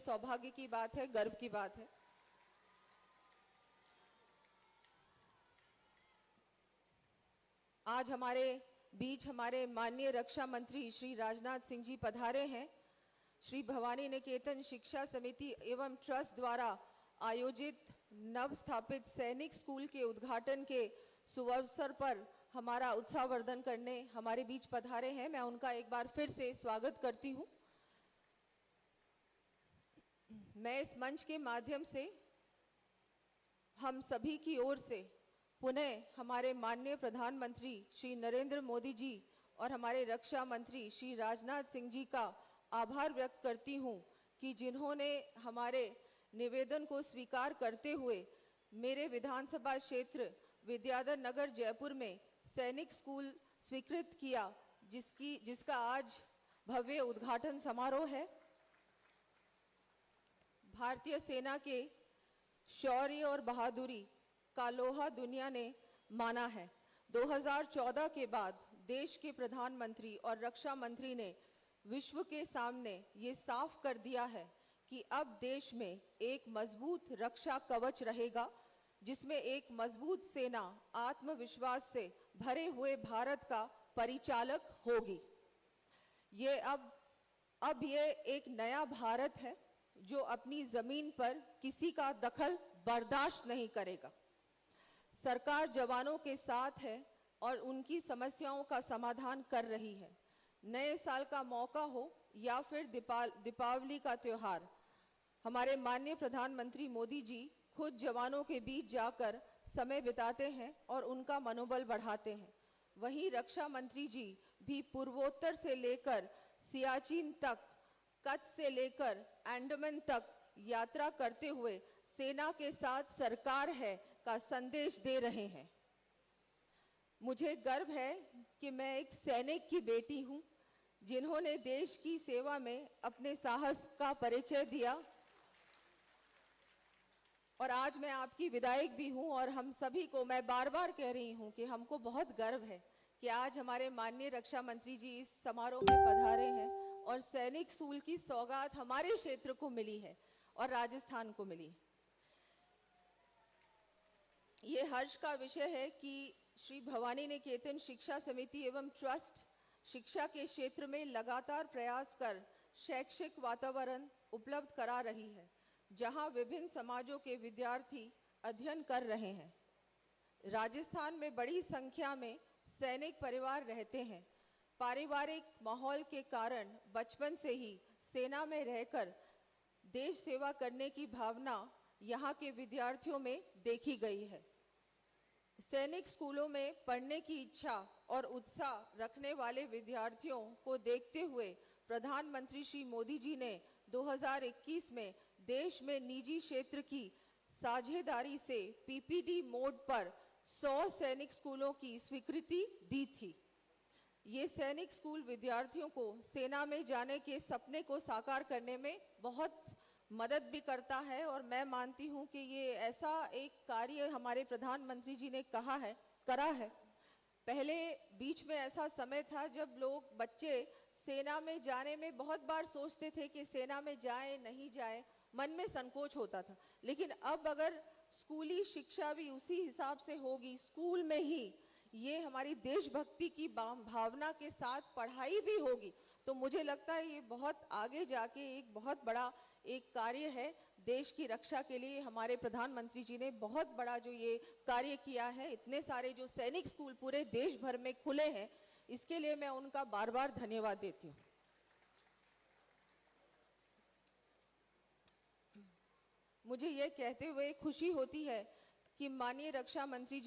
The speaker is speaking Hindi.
सौभाग्य की बात है, गर्व की बात है। आज हमारे बीच हमारे माननीय रक्षा मंत्री श्री राजनाथ सिंह जी पधारे हैं। श्री भवानी निकेतन शिक्षा समिति एवं ट्रस्ट द्वारा आयोजित नव स्थापित सैनिक स्कूल के उद्घाटन के सुअवसर पर हमारा उत्साहवर्धन करने हमारे बीच पधारे हैं। मैं उनका एक बार फिर से स्वागत करती हूं। मैं इस मंच के माध्यम से हम सभी की ओर से पुनः हमारे माननीय प्रधानमंत्री श्री नरेंद्र मोदी जी और हमारे रक्षा मंत्री श्री राजनाथ सिंह जी का आभार व्यक्त करती हूं कि जिन्होंने हमारे निवेदन को स्वीकार करते हुए मेरे विधानसभा क्षेत्र विद्याधर नगर जयपुर में सैनिक स्कूल स्वीकृत किया, जिसका आज भव्य उद्घाटन समारोह है। भारतीय सेना के शौर्य और बहादुरी का लोहा दुनिया ने माना है। 2014 के बाद देश के प्रधानमंत्री और रक्षा मंत्री ने विश्व के सामने ये साफ कर दिया है कि अब देश में एक मजबूत रक्षा कवच रहेगा, जिसमें एक मजबूत सेना आत्मविश्वास से भरे हुए भारत का परिचालक होगी। ये अब ये एक नया भारत है जो अपनी जमीन पर किसी का दखल बर्दाश्त नहीं करेगा। सरकार जवानों के साथ है और उनकी समस्याओं का समाधान कर रही है। नए साल का मौका हो या फिर दीपावली का त्योहार, हमारे माननीय प्रधानमंत्री मोदी जी खुद जवानों के बीच जाकर समय बिताते हैं और उनका मनोबल बढ़ाते हैं। वहीं रक्षा मंत्री जी भी पूर्वोत्तर से लेकर सियाचिन तक, कच्छ से लेकर अंडमान तक यात्रा करते हुए सेना के साथ सरकार है का संदेश दे रहे हैं। मुझे गर्व है कि मैं एक सैनिक की बेटी हूं, जिन्होंने देश की सेवा में अपने साहस का परिचय दिया। और आज मैं आपकी विधायक भी हूं और हम सभी को मैं बार बार कह रही हूं कि हमको बहुत गर्व है कि आज हमारे माननीय रक्षा मंत्री जी इस समारोह में पधारे हैं और सैनिक स्कूल की सौगात हमारे क्षेत्र को मिली है और राजस्थान को मिली। ये हर्ष का विषय है कि श्री भवानी निकेतन शिक्षा समिति एवं ट्रस्ट शिक्षा के क्षेत्र में लगातार प्रयास कर शैक्षिक वातावरण उपलब्ध करा रही है, जहां विभिन्न समाजों के विद्यार्थी अध्ययन कर रहे हैं। राजस्थान में बड़ी संख्या में सैनिक परिवार रहते हैं। पारिवारिक माहौल के कारण बचपन से ही सेना में रहकर देश सेवा करने की भावना यहाँ के विद्यार्थियों में देखी गई है। सैनिक स्कूलों में पढ़ने की इच्छा और उत्साह रखने वाले विद्यार्थियों को देखते हुए प्रधानमंत्री श्री मोदी जी ने 2021 में देश में निजी क्षेत्र की साझेदारी से पीपीडी मोड पर 100 सैनिक स्कूलों की स्वीकृति दी थी। ये सैनिक स्कूल विद्यार्थियों को सेना में जाने के सपने को साकार करने में बहुत मदद भी करता है और मैं मानती हूं कि ये ऐसा एक कार्य हमारे प्रधानमंत्री जी ने करा है। पहले बीच में ऐसा समय था जब लोग बच्चे सेना में जाने में बहुत बार सोचते थे कि सेना में जाए नहीं जाए, मन में संकोच होता था। लेकिन अब अगर स्कूली शिक्षा भी उसी हिसाब से होगी, स्कूल में ही ये हमारी देशभक्ति की भावना के साथ पढ़ाई भी होगी, तो मुझे लगता है ये बहुत आगे जाके एक बहुत बड़ा एक कार्य है देश की रक्षा के लिए। हमारे प्रधानमंत्री जी ने बहुत बड़ा जो ये कार्य किया है, इतने सारे जो सैनिक स्कूल पूरे देश भर में खुले हैं, इसके लिए मैं उनका बार बार धन्यवाद देती हूँ। मुझे ये कहते हुए खुशी होती है कि माननीय रक्षा मंत्री जी